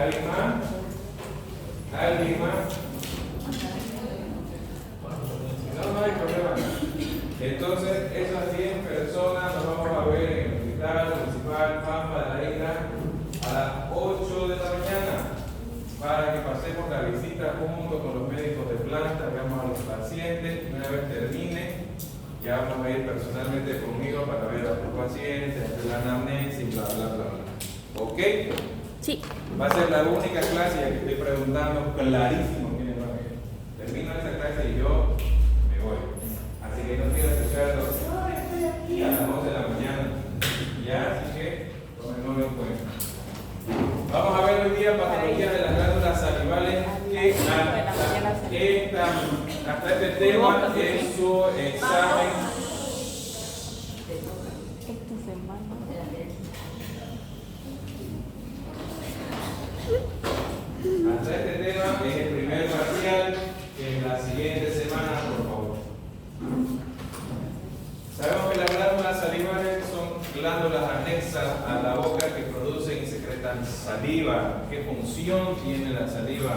¿Alguien más? ¿Alguien más? No hay problema. Entonces, esas 10 personas nos vamos a ver en el hospital municipal Pampa de la Isla a las 8 de la mañana para que pasemos la visita junto con los médicos de planta, veamos a los pacientes. Una vez termine, ya vamos a ir personalmente conmigo para ver a los pacientes, hacer la anamnesis y bla, bla, bla, bla. ¿Ok? Sí. Va a ser la única clase ya que estoy preguntando clarísimo. Miren, termino esta clase y yo me voy. Así que no quiero escucharlos. Ay, estoy aquí a las 11 de la mañana. Ya, así que tomémoslo en cuenta. Vamos a ver hoy día patologías de las glándulas salivales que hasta este tema es su examen. Hasta este tema es el primer parcial en la siguiente semana, por favor. Sabemos que las glándulas salivales son glándulas anexas a la boca que producen y secretan saliva. ¿Qué función tiene la saliva?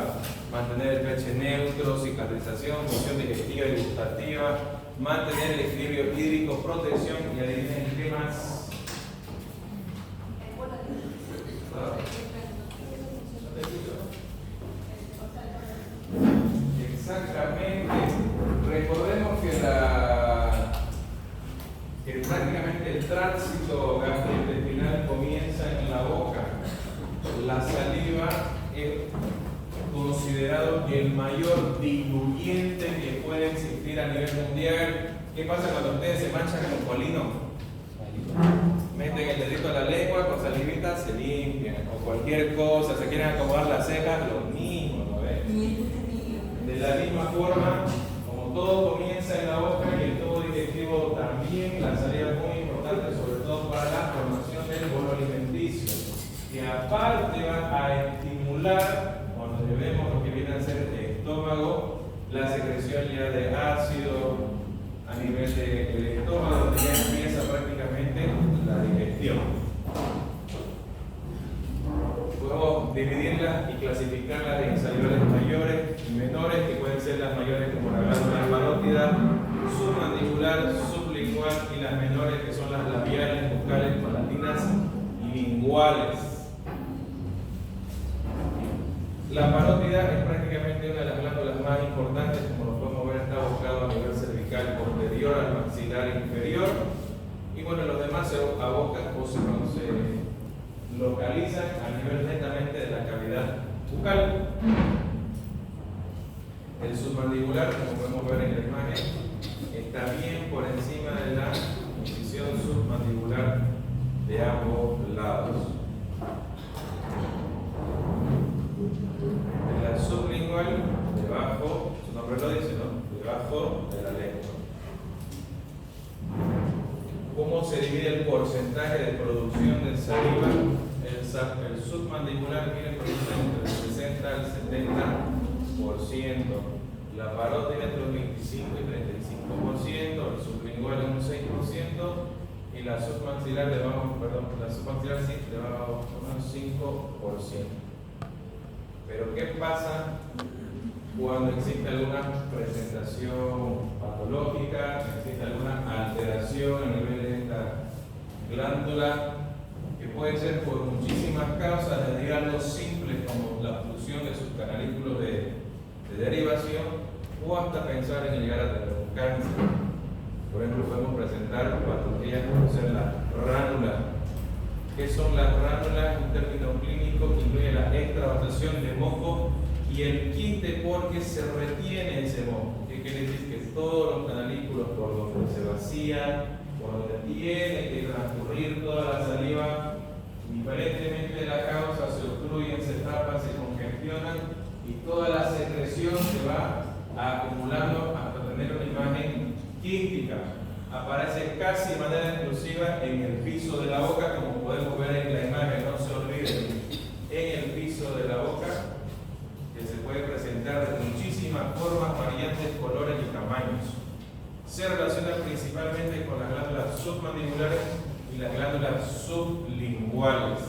Mantener el pH neutro, cicatrización, función digestiva y gustativa, mantener el equilibrio hídrico, protección y adivinen qué más. Exactamente. Recordemos que prácticamente el tránsito gastrointestinal comienza en la boca. La saliva es considerado el mayor diluyente que puede existir a nivel mundial. ¿Qué pasa cuando ustedes se manchan con colino? Meten el dedito a la lengua, con salivita se limpian, o cualquier cosa, se quieren acomodar las cejas, lo mismo, ¿no ven? De la misma forma, como todo comienza en la boca y el tubo digestivo también, la saliva es muy importante, sobre todo para la formación del bolo alimenticio, que aparte va a estimular, cuando vemos lo que viene a ser el estómago, la secreción ya de ácido a nivel del estómago, donde ya empieza prácticamente la digestión. Podemos dividirlas y clasificarlas en salivales mayores y menores, que pueden ser las mayores como la glándula parótida, submandibular, sublingual, y las menores que son las labiales, bucales, palatinas y linguales. La parótida es prácticamente una de las glándulas más importantes, como lo podemos ver, está ubicado a nivel cervical posterior al maxilar inferior, y bueno, los demás se abocan o se localizan a nivel netamente de la cavidad bucal. El submandibular, como podemos ver en la imagen, está bien por encima de la incisión submandibular de ambos lados. La sublingual, debajo, su nombre lo dice, ¿no? Debajo de la lengua. ¿Cómo se divide el porcentaje de producción de saliva? El submandibular, miren, produce entre el 60 al 70%. La parótida entre un 25 y 35%, el sublingual un 6%, y la submaxilar debajo, la submaxilar sí, debajo un 5%. Pero ¿qué pasa cuando existe alguna presentación patológica, existe alguna alteración a nivel de esta glándula, que puede ser por muchísimas causas, desde algo simple como la obstrucción de sus canalículos de derivación, o hasta pensar en llegar a tener un cáncer? Por ejemplo, podemos presentar patologías como ser la ránula. ¿Qué son las ránulas? Un término clínico que incluye la extravasación de moco y el quiste, porque se retiene ese moco. ¿Qué quiere decir? Que todos los canalículos por donde se vacía, por donde tiene que transcurrir toda la saliva, indiferentemente de la causa, se obstruyen, se tapan, se congestionan, y toda la secreción se va acumulando hasta tener una imagen quística. Aparece casi de manera exclusiva en el piso de la boca, como podemos ver en la imagen, no se olviden, en el piso de la boca, que se puede presentar de muchísimas formas, variantes, colores y tamaños. Se relaciona principalmente con las glándulas submandibulares y las glándulas sublinguales.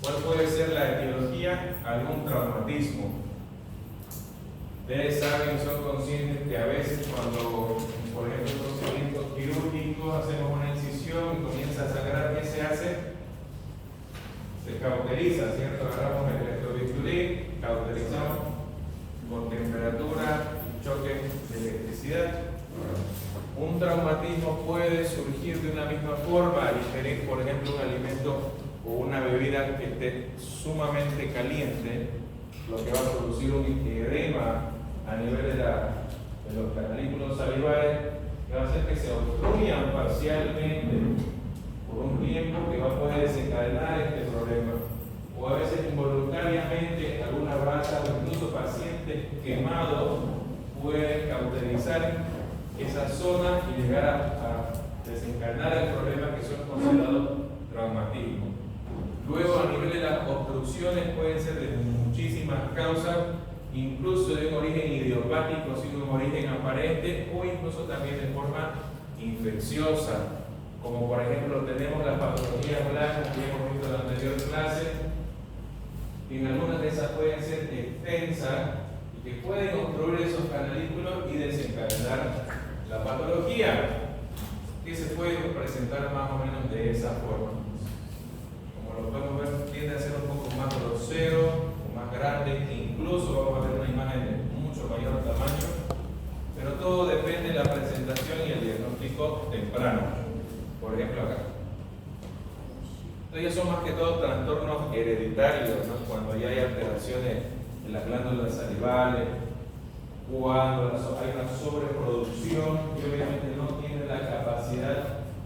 ¿Cuál puede ser la etiología? Algún traumatismo. Ustedes saben, son conscientes que a veces cuando, por ejemplo, en procedimientos quirúrgicos hacemos una incisión y comienza a sangrar, ¿qué se hace? Se cauteriza, ¿cierto? Agarramos el electrobisturí, cauterizamos con temperatura y choque de electricidad. Un traumatismo puede surgir de una misma forma al ingerir, por ejemplo, un alimento o una bebida que esté sumamente caliente, lo que va a producir un edema a nivel de los canalículos salivares, que va a hacer que se obstruyan parcialmente por un tiempo, que va a poder desencadenar este problema. O a veces involuntariamente alguna brasa o incluso pacientes quemados pueden cauterizar esa zona y llegar a desencadenar el problema que son considerados traumatismos. Luego, a nivel de las obstrucciones, pueden ser de muchísimas causas, incluso de un origen idiopático, sin un origen aparente, o incluso también de forma infecciosa, como por ejemplo tenemos las patologías blancas que hemos visto en la anterior clase, y en algunas de esas pueden ser extensas y que pueden obstruir esos canalículos y desencadenar la patología, que se puede presentar más o menos de esa forma. Como lo podemos ver, tiende a ser un poco más grosero, más grande, incluso vamos a ver una imagen de mucho mayor tamaño, pero todo depende de la presentación y el diagnóstico temprano. Por ejemplo acá. Entonces ya son más que todo trastornos hereditarios, ¿no? Cuando ya hay alteraciones en las glándulas salivales, cuando hay una sobreproducción y obviamente no tiene la capacidad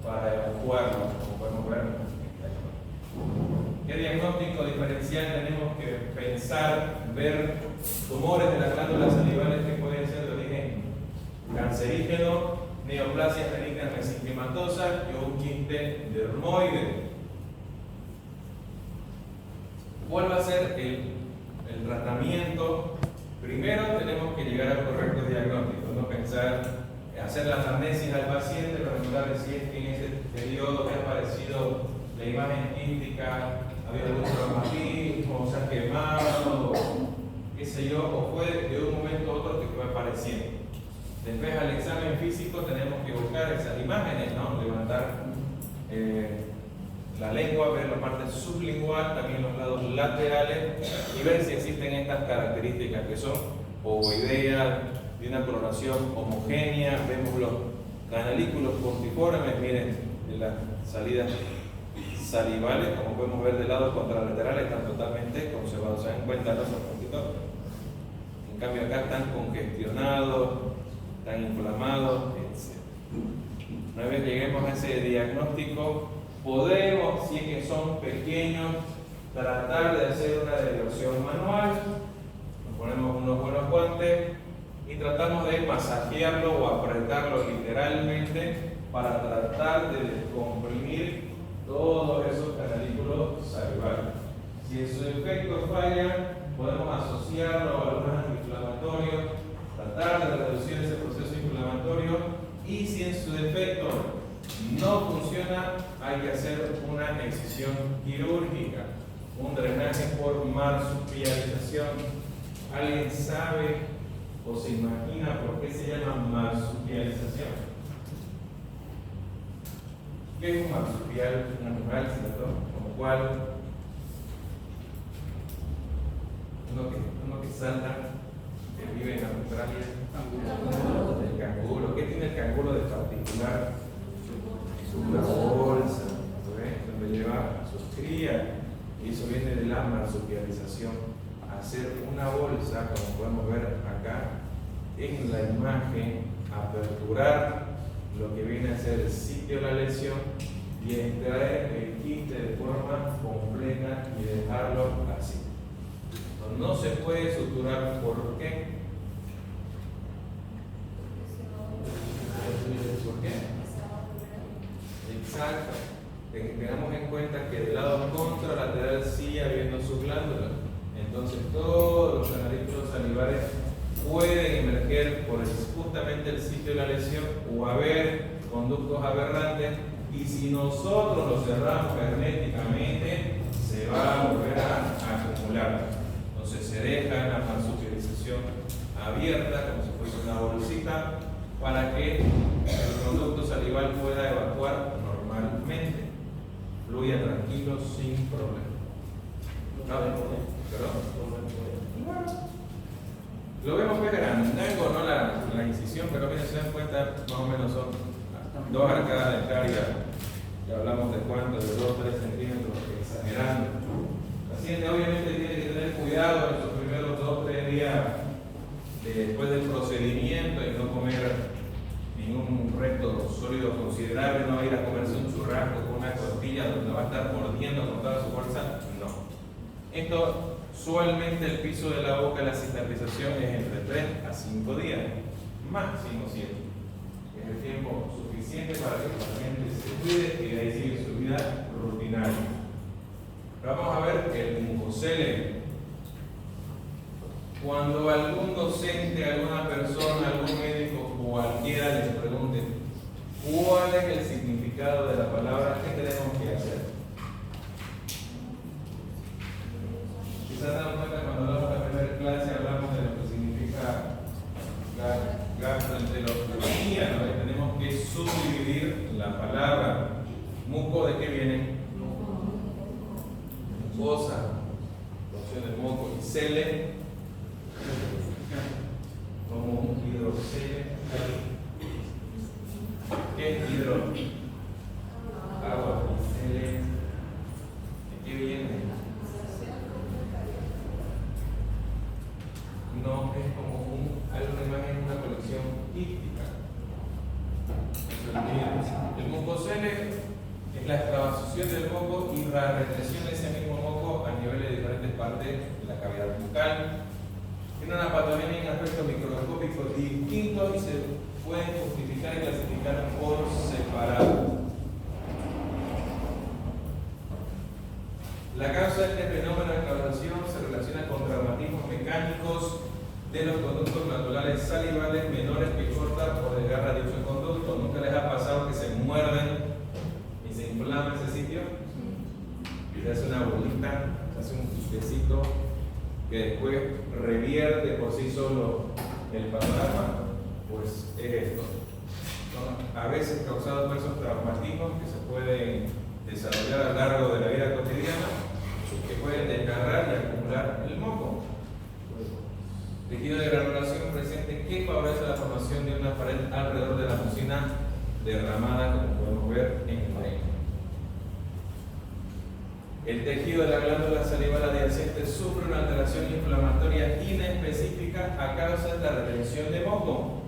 para evacuarlo, como podemos ver. ¿Qué diagnóstico diferencial tenemos que pensar, ver tumores de las glándulas salivales que pueden ser de origen cancerígeno, neoplasias benignas mesenquimatosas y un quiste dermoide? ¿Cuál va a ser el tratamiento? Primero tenemos que llegar al correcto diagnóstico, no pensar, hacer la anamnesis al paciente, preguntarle si es que en ese periodo que ha aparecido la imagen quística, ha habido algún traumatismo, se ha quemado, qué sé yo, o fue de un momento a otro que fue apareciendo. Después al examen físico tenemos que buscar esas imágenes, ¿no? Levantar la lengua, ver la parte sublingual, también los lados laterales y ver si existen estas características que son ovoideas, de una coloración homogénea. Vemos los canalículos puntiformes, miren, de las salidas salivales, como podemos ver del lado contralateral, están totalmente conservados. ¿Se dan cuenta los puntitos? En cambio acá están congestionados, están inflamados, etc. Una vez lleguemos a ese diagnóstico, podemos, si es que son pequeños, tratar de hacer una derivación manual. Nos ponemos unos buenos guantes y tratamos de masajearlo o apretarlo literalmente para tratar de descomprimir todos esos canalículos salivales. Si en su efecto falla, podemos asociarlo a algunos antiinflamatorios, tratar de reducir ese proceso inflamatorio, y si en su defecto no funciona, hay que hacer una excisión quirúrgica, un drenaje por marsupialización. ¿Alguien sabe o se imagina por qué se llama marsupialización? ¿Qué es un marsupial? Un animal, ¿cierto? Como cual uno que salta, que vive en Australia. El canguro. ¿Qué tiene el canguro de particular? Una bolsa, donde lleva a sus crías, y eso viene de la marsupialización. Hacer una bolsa, como podemos ver acá en la imagen, aperturar lo que viene a ser el sitio de la lesión y extraer el quiste de forma completa y dejarlo así. No se puede suturar. ¿Por qué? ¿Por qué? Exacto. Tengamos en cuenta que del lado contralateral sigue habiendo sus glándulas. Entonces todos los canalículos salivares pueden emerger por justamente el sitio de la lesión o haber conductos aberrantes Y si nosotros lo cerramos herméticamente, se va a volver a acumular. Entonces se deja en la marsupilarización abierta, como si fuese una bolsita, para que el conducto salival pueda evacuar normalmente. Fluya tranquilo, sin problema. Lo vemos que es grandango, ¿no? La incisión, pero miren, se dan cuenta, más o menos son 2 arcadas de carga. Ya hablamos de cuánto, de 2 o 3 centímetros, exagerando. El paciente obviamente tiene que tener cuidado en sus primeros 2 o 3 días después del procedimiento y no comer ningún resto sólido considerable, no ir a comerse un churrasco con una tortilla donde va a estar mordiendo con toda su fuerza, no. Esto, usualmente el piso de la boca, la cicatrización es entre 3 a 5 días, máximo 7. Es el tiempo suficiente para que el paciente se cuide y de ahí sigue su vida rutinaria. Vamos a ver el mucocele. Cuando algún docente, alguna persona, algún médico, cualquiera les pregunte cuál es el significado de la palabra, ¿qué tenemos que hacer? Quizás se dan cuenta cuando hablamos de la primera clase, hablamos de lo que significa gastroenterología, ¿no? Tenemos que subdividir la palabra. ¿Muco de qué viene? Mucosa, función del moco, y cele como un hidrocele. ¿Qué es hidro? Agua. Y cele, ¿de qué viene? No, es como una imagen, una colección quística. El mucocele es la extravasación del moco y la retención de ese mismo moco a nivel de diferentes partes de la cavidad bucal. Tiene una patogenia en aspectos microscópicos distintos y se pueden justificar y clasificar por separado. La causa de este fenómeno de extravasación se relaciona con traumatismos mecánicos de los conductos naturales salivales menores que cortan o desgarran dicho conducto. ¿Nunca les ha pasado que se muerden y se inflama ese sitio? Y se hace una bolita, se hace un quistecito que después revierte por sí solo el panorama. Pues es esto. Son a veces causados por esos traumatismos que se pueden desarrollar a lo largo de la vida cotidiana, que pueden desgarrar y acumular el moco. Tejido de granulación presente que favorece la formación de una pared alrededor de la mucina derramada, como podemos ver en el reino. El tejido de la glándula salival adyacente sufre una alteración inflamatoria inespecífica a causa de la retención de moco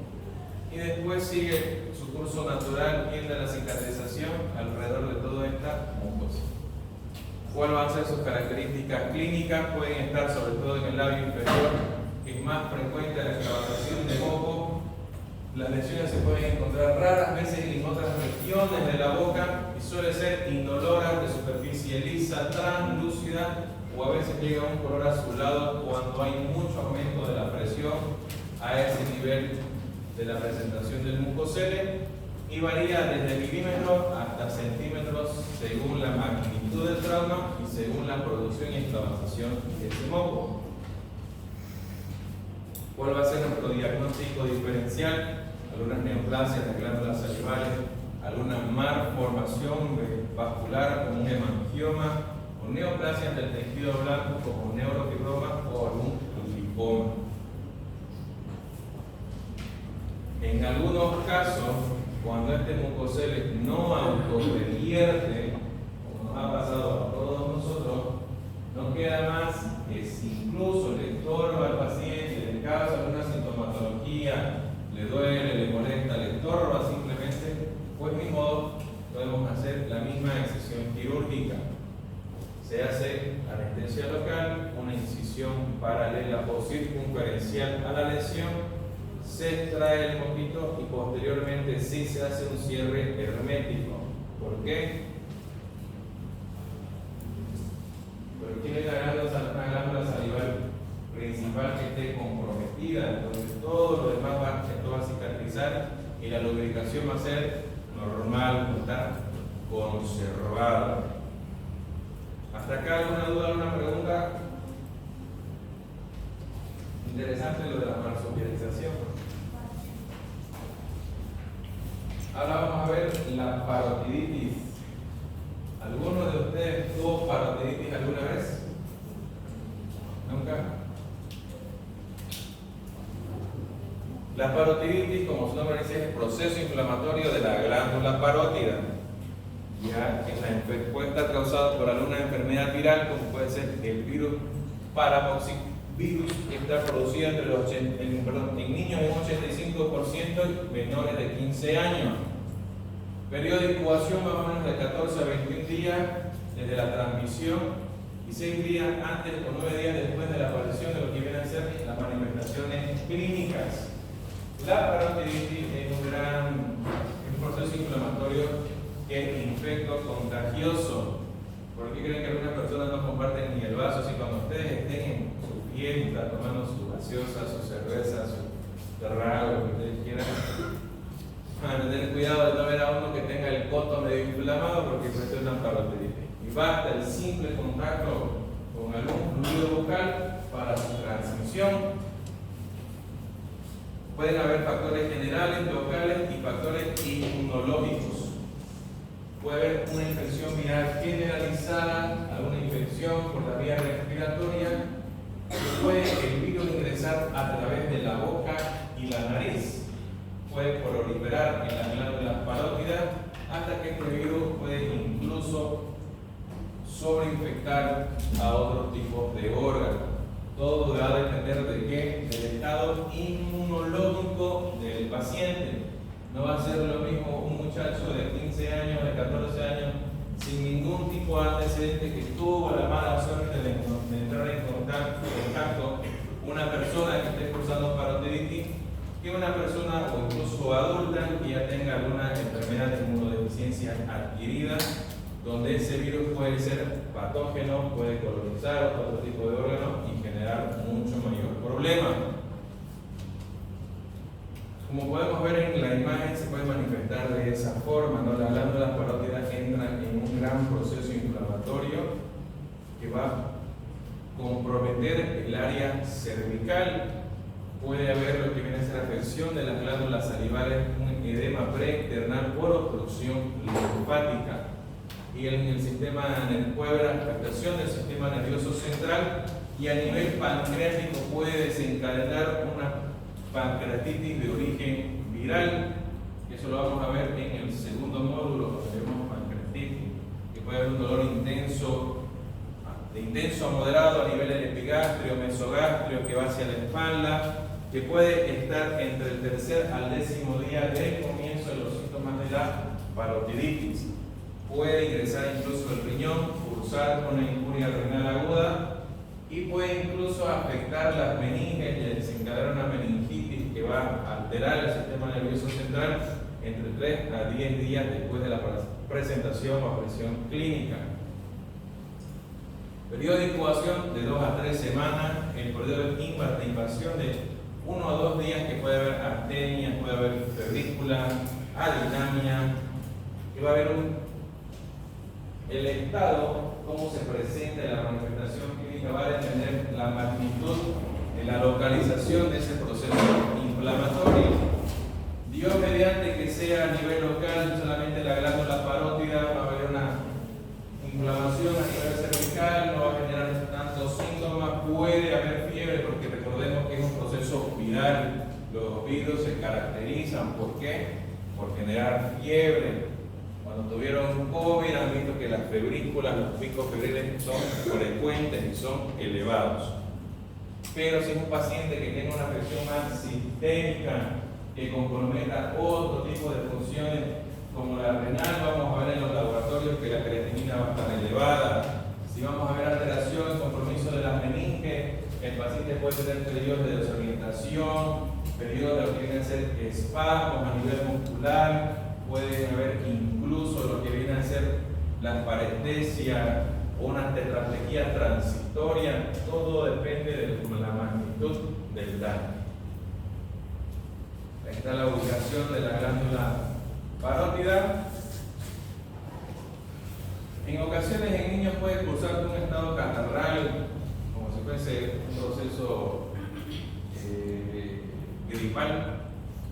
y después sigue su curso natural, tiende a la cicatrización alrededor de toda esta mucosa. ¿Cuáles van a ser sus características clínicas? Pueden estar sobre todo en el labio inferior, que es más frecuente la extravasación de moco. Las lesiones se pueden encontrar raras veces en otras regiones de la boca y suele ser indolora, de superficie lisa, translúcida o a veces llega a un color azulado cuando hay mucho aumento de la presión a ese nivel de la presentación del mucocele y varía desde milímetros hasta centímetros según la magnitud del trauma y según la producción y extravasación de ese moco. ¿Cuál va a ser nuestro diagnóstico diferencial? Algunas neoplasias de glándulas salivales, alguna malformación vascular como un hemangioma, o neoplasias del tejido blanco como neurofibroma o algún lipoma. En algunos casos, cuando este mucocele no autorrevierte, como nos ha pasado a todos nosotros, no queda más que si incluso le estorba al paciente, le causa alguna sintomatología, le duele, le molesta, le estorba simplemente, pues ni modo, podemos hacer la misma incisión quirúrgica. Se hace anestesia local, una incisión paralela o circunferencial a la lesión, se extrae el moquito y posteriormente sí se hace un cierre hermético. ¿Por qué? Porque tiene una glándula salival principal que esté comprometida, entonces todo lo demás va a cicatrizar y la lubricación va a ser normal, está exacerbado. ¿Hasta acá alguna duda, alguna pregunta? Interesante lo de la marsupialización. Ahora vamos a ver la parotiditis. ¿Alguno de ustedes tuvo parotiditis alguna vez? ¿Nunca? La parotiditis, como su nombre dice, es el proceso inflamatorio de la glándula parótida. Ya que puede estar causado por alguna enfermedad viral, como puede ser el virus paramoxvirus, que está producido en niños en 85% y menores de 15 años. Periodo de incubación más o menos de 14 a 21 días desde la transmisión y 6 días antes o 9 días después de la aparición de lo que vienen a ser las manifestaciones clínicas. La parotiditis es un proceso inflamatorio que es infecto contagioso. ¿Por qué creen que algunas personas no comparten ni el vaso? Si cuando ustedes estén en su fiesta tomando su gaseosa, su cerveza, su trago, lo que ustedes quieran, tener cuidado de no ver a uno que tenga el coto medio inflamado porque presenta parotiditis. Y basta el simple contacto con algún fluido bucal para su transmisión. Pueden haber factores generales, locales y factores inmunológicos. Puede haber una infección viral generalizada, alguna infección por la vía respiratoria, puede el virus ingresar a través de la boca y la nariz, puede proliferar en las glándulas parótidas hasta que este virus puede incluso sobreinfectar a otros tipos de órganos. Todo va a depender de qué, del estado inmunológico del paciente. No va a ser lo mismo un muchacho de 15 años, de 14 años, sin ningún tipo de antecedente que tuvo la mala suerte de entrar en contacto con una persona que esté cursando parotiditis, que una persona o incluso adulta que ya tenga alguna enfermedad de inmunodeficiencia adquirida, donde ese virus puede ser patógeno, puede colonizar otro tipo de órganos y generar mucho mayor problema. Como podemos ver en la imagen, se puede manifestar de esa forma, ¿no? Las glándulas parótidas entran en un gran proceso inflamatorio que va a comprometer el área cervical. Puede haber lo que viene a ser afección de las glándulas salivales, un edema preexternal por obstrucción linfática. Y en el sistema, puede haber afectación del sistema nervioso central y a nivel pancreático puede desencadenar una pancreatitis de origen viral. Eso lo vamos a ver en el segundo módulo, donde vemos pancreatitis, que puede haber un dolor intenso, de intenso a moderado a nivel del epigastrio, mesogastrio, que va hacia la espalda, que puede estar entre el tercer al 10º día del comienzo de los síntomas de la parotiditis. Puede ingresar incluso el riñón, cursar con una injuria renal aguda y puede incluso afectar las meninges y desencadenar una meningitis que va a alterar el sistema nervioso central entre 3 a 10 días después de la presentación o aparición clínica. Periodo de incubación de 2 a 3 semanas, el periodo de invasión de 1 a 2 días, que puede haber astenia, puede haber febrícula, adinamia, que va a haber el estado, cómo se presenta la manifestación clínica, va a depender la magnitud de la localización de ese proceso inflamatorio. Dios mediante que sea a nivel local, solamente la glándula parótida, va a haber una inflamación a nivel cervical, no va a generar tantos síntomas, puede haber fiebre, porque recordemos que es un proceso viral. Los virus se caracterizan, ¿por qué? Por generar fiebre. Cuando tuvieron COVID han visto que las febrículas, los picos febriles son frecuentes y son elevados. Pero si es un paciente que tiene una afección más sistémica, que comprometa otro tipo de funciones como la renal, vamos a ver en los laboratorios que la creatinina va a estar elevada. Si vamos a ver alteración, compromiso de las meninges, el paciente puede tener periodos de desorientación, periodos de lo que vienen a ser espasmos a nivel muscular, puede haber incluso lo que viene a ser la parestesia o una tetraplegia transitoria. Todo depende de la magnitud del daño. Ahí está la ubicación de la glándula parótida. En ocasiones en niños puede cursar un estado catarral, como si fuese un proceso gripal,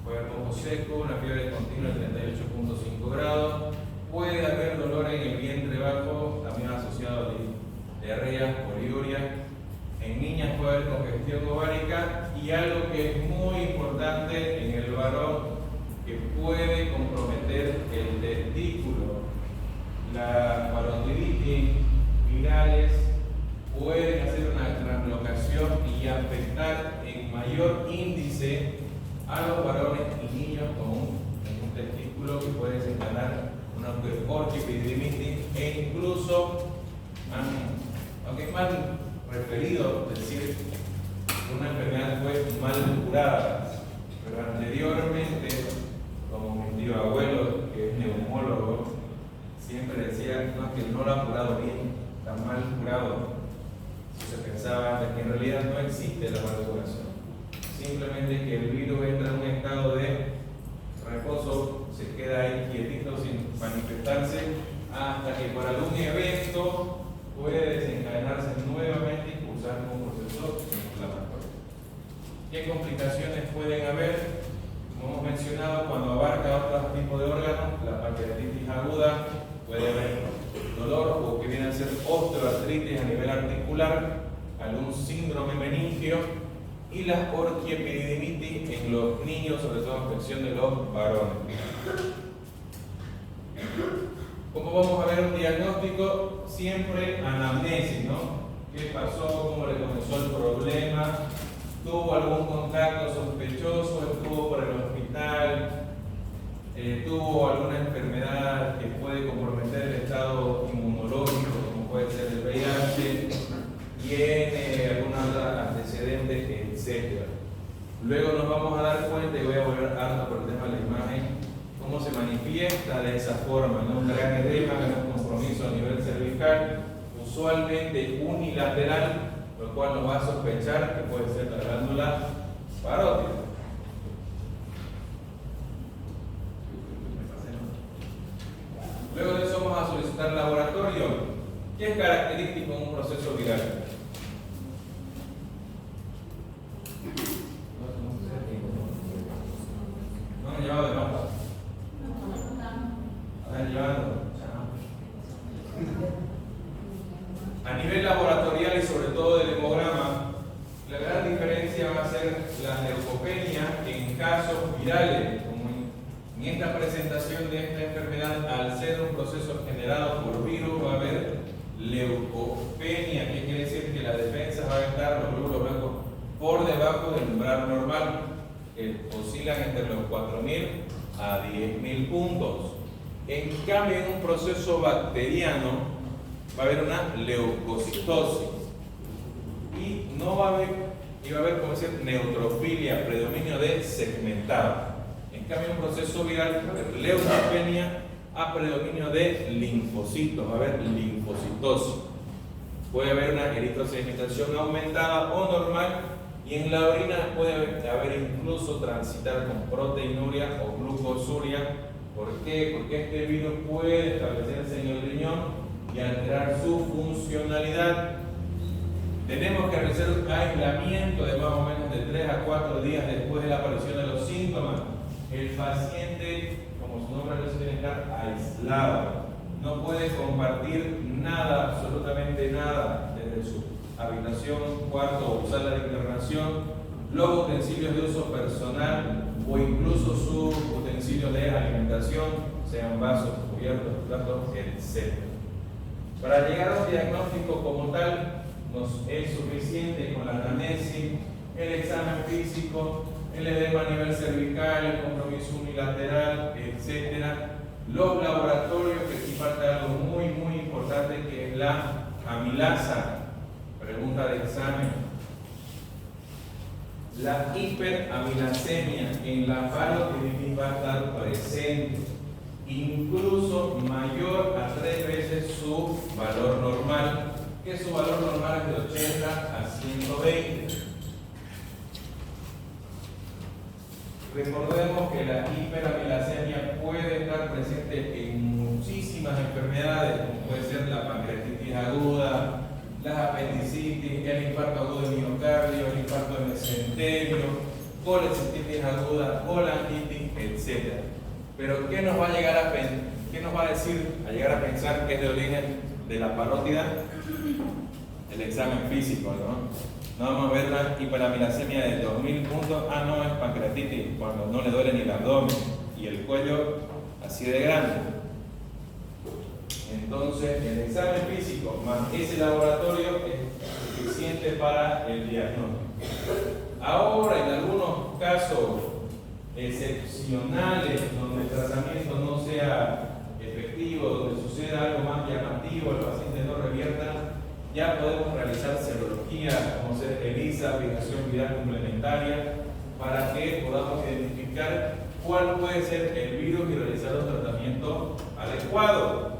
puede haber moco seco, una fiebre continua de 38.5 grados, puede haber dolor en el vientre bajo, también asociado a diarrea, poliuria. En niñas puede haber congestión ovárica y algo que es muy importante en el varón que puede comprometer el testículo. Las parotiditis virales pueden hacer una translocación y afectar en mayor índice a los varones y niños con un testículo que puede desencadenar una orquiepididimitis e incluso, aunque es mal referido decir que una enfermedad fue mal curada, pero anteriormente, como mi tío abuelo, que es neumólogo, siempre decía no, que no lo ha curado bien, está mal curado. Se pensaba que en realidad no existe la mala curación, simplemente que el virus entra en un estado de reposo, se queda ahí quietito sin manifestarse hasta que por algún evento puede desencadenarse nuevamente y cursar un proceso inflamatorio. ¿Qué complicaciones pueden haber? Como hemos mencionado, cuando abarca otros tipos de órganos, la pancreatitis aguda, puede haber dolor o que viene a ser osteoartritis a nivel articular, algún síndrome meningio y la orquiepididimitis en los niños, sobre todo en cuestión de los varones. ¿Cómo vamos a ver un diagnóstico? Siempre anamnesis, ¿no? ¿Qué pasó? ¿Cómo le comenzó el problema? ¿Tuvo algún contacto sospechoso? ¿Estuvo por el hospital? ¿Tuvo alguna enfermedad que puede comprometer el estado inmunológico, como puede ser el VIH? ¿Tiene algún otro antecedente, etcétera? Luego nos vamos a dar cuenta, y voy a volver harto por el tema de la imagen, cómo se manifiesta de esa forma, ¿no? Un gran edema, un compromiso a nivel cervical, usualmente unilateral, lo cual nos va a sospechar que puede ser la glándula parótida. Luego de eso vamos a solicitar laboratorio. ¿Qué es característico en un proceso viral? ¿No han llevado de mapa? ¿Están llevando? A nivel laboratorial y sobre todo del hemograma, la gran diferencia va a ser la leucopenia en casos virales. Como en esta presentación de esta enfermedad, al ser un proceso generado por virus, va a haber leucopenia, que quiere decir que la defensa va a estar, los glóbulos blancos, por debajo del umbral normal, que oscilan entre los 4.000 a 10.000 puntos. En cambio, en un proceso bacteriano, va a haber una leucocitosis y no va a haber, y va a haber, como decir, neutrofilia, predominio de segmentado. En cambio, en un proceso viral, va a haber leucopenia a predominio de linfocitos, va a haber linfocitosis. Puede haber una eritrosedimentación aumentada o normal, y en la orina puede haber incluso transitar con proteinuria o glucosuria. ¿Por qué? Porque este virus puede establecerse en el riñón y alterar su funcionalidad. Tenemos que realizar un aislamiento de más o menos de 3 a 4 días después de la aparición de los síntomas. El paciente, como su nombre lo dice, tiene que estar aislado. No puede compartir nada, absolutamente nada, desde su habitación, cuarto o sala de internación, los utensilios de uso personal o incluso sus utensilios de alimentación, sean vasos, cubiertos, platos, etc. Para llegar a un diagnóstico como tal, nos es suficiente con la anamnesis, el examen físico, el edema a nivel cervical, el compromiso unilateral, etc. Los laboratorios, que aquí falta algo muy, muy importante, que es la amilasa. Pregunta de examen. La hiperamilasemia en la parotiditis va a estar presente, incluso mayor a 3 veces su valor normal, que su valor normal es de 80 a 120. Recordemos que la hiperamilasemia puede estar presente en muchísimas enfermedades, como puede ser la aguda, las apendicitis, el infarto agudo de miocardio, el infarto de mesenterio, colecistitis aguda, colangitis, etc. Pero ¿qué nos va a decir a llegar a pensar que es de origen de la parótida? El examen físico, ¿no? No vamos a ver una hiperamilasemia de 2000 puntos. Ah, no, es pancreatitis, cuando no le duele ni el abdomen y el cuello así de grande. Entonces, el examen físico más ese laboratorio es suficiente para el diagnóstico. Ahora, en algunos casos excepcionales, donde el tratamiento no sea efectivo, donde suceda algo más llamativo, el paciente no revierta, ya podemos realizar serología, como ser ELISA, fijación viral complementaria, para que podamos identificar cuál puede ser el virus y realizar un tratamiento adecuado.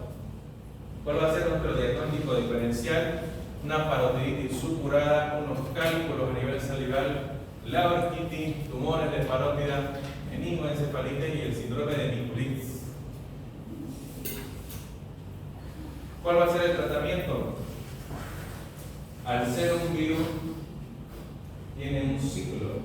¿Cuál va a ser nuestro diagnóstico diferencial? Una parotiditis supurada, unos cálculos a nivel salival, la orquitis, tumores de parótida, meningoencefalitis y el síndrome de Niculitis. ¿Cuál va a ser el tratamiento? Al ser un virus, tiene un ciclo,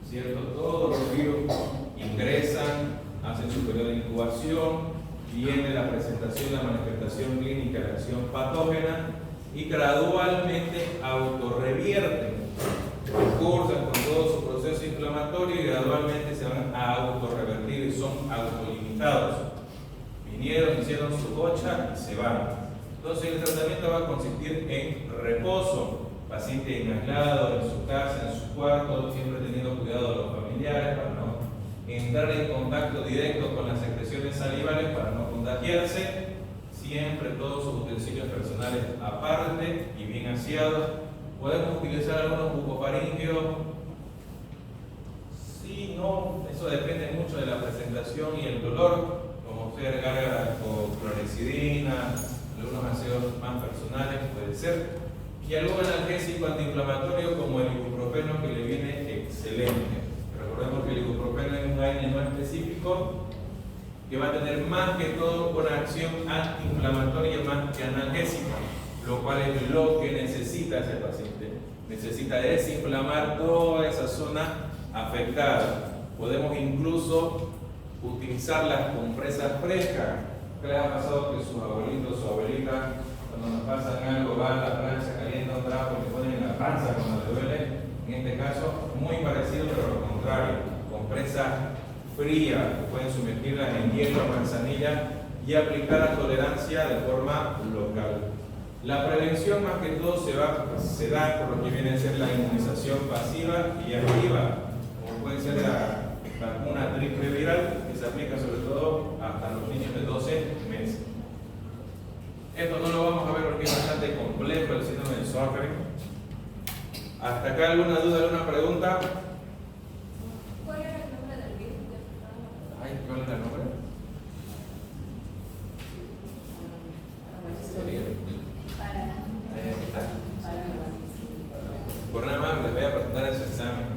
¿cierto? Todos los virus ingresan, hacen su periodo de incubación, viene la presentación, la manifestación clínica, la acción patógena y gradualmente autorrevierten, cursan con todo su proceso inflamatorio y gradualmente se van a autorrevertir y son autolimitados. Vinieron, hicieron su bocha y se van. Entonces el tratamiento va a consistir en reposo, paciente aislado en su casa, en su cuarto, siempre teniendo cuidado de los familiares para no entrar en contacto directo con las secreciones salivales para no contagiarse, siempre todos sus utensilios personales aparte y bien aseados. Podemos utilizar algunos bucofaringeos, sí, no, eso depende mucho de la presentación y el dolor, como ser gárgaras con clorexidina, algunos aseos más personales puede ser, y algún analgésico antiinflamatorio como el ibuprofeno, que le viene excelente. Recordemos que el ibuprofeno es un AINE no específico que va a tener más que todo una acción antiinflamatoria más que analgésica, lo cual es lo que necesita ese paciente. Necesita desinflamar toda esa zona afectada. Podemos incluso utilizar las compresas frescas. ¿Qué les ha pasado que sus abuelitos, su abuelita, cuando nos pasan algo, va a la plancha, calienta un trapo y le ponen en la panza cuando le duele? En este caso, muy parecido, pero lo contrario. Compresa fría, que pueden sumergirlas en hielo o manzanilla y aplicar a tolerancia de forma local. La prevención más que todo se da por lo que viene a ser la inmunización pasiva y activa, como puede ser la vacuna triple viral, que se aplica sobre todo hasta los niños de 12 meses. Esto no lo vamos a ver porque es bastante complejo el síndrome de Sjögren. ¿Hasta acá alguna duda, alguna pregunta? ¿Cuál era el nombre del virus? Ay, ¿cuál era el nombre? Por nada más les voy a presentar ese examen.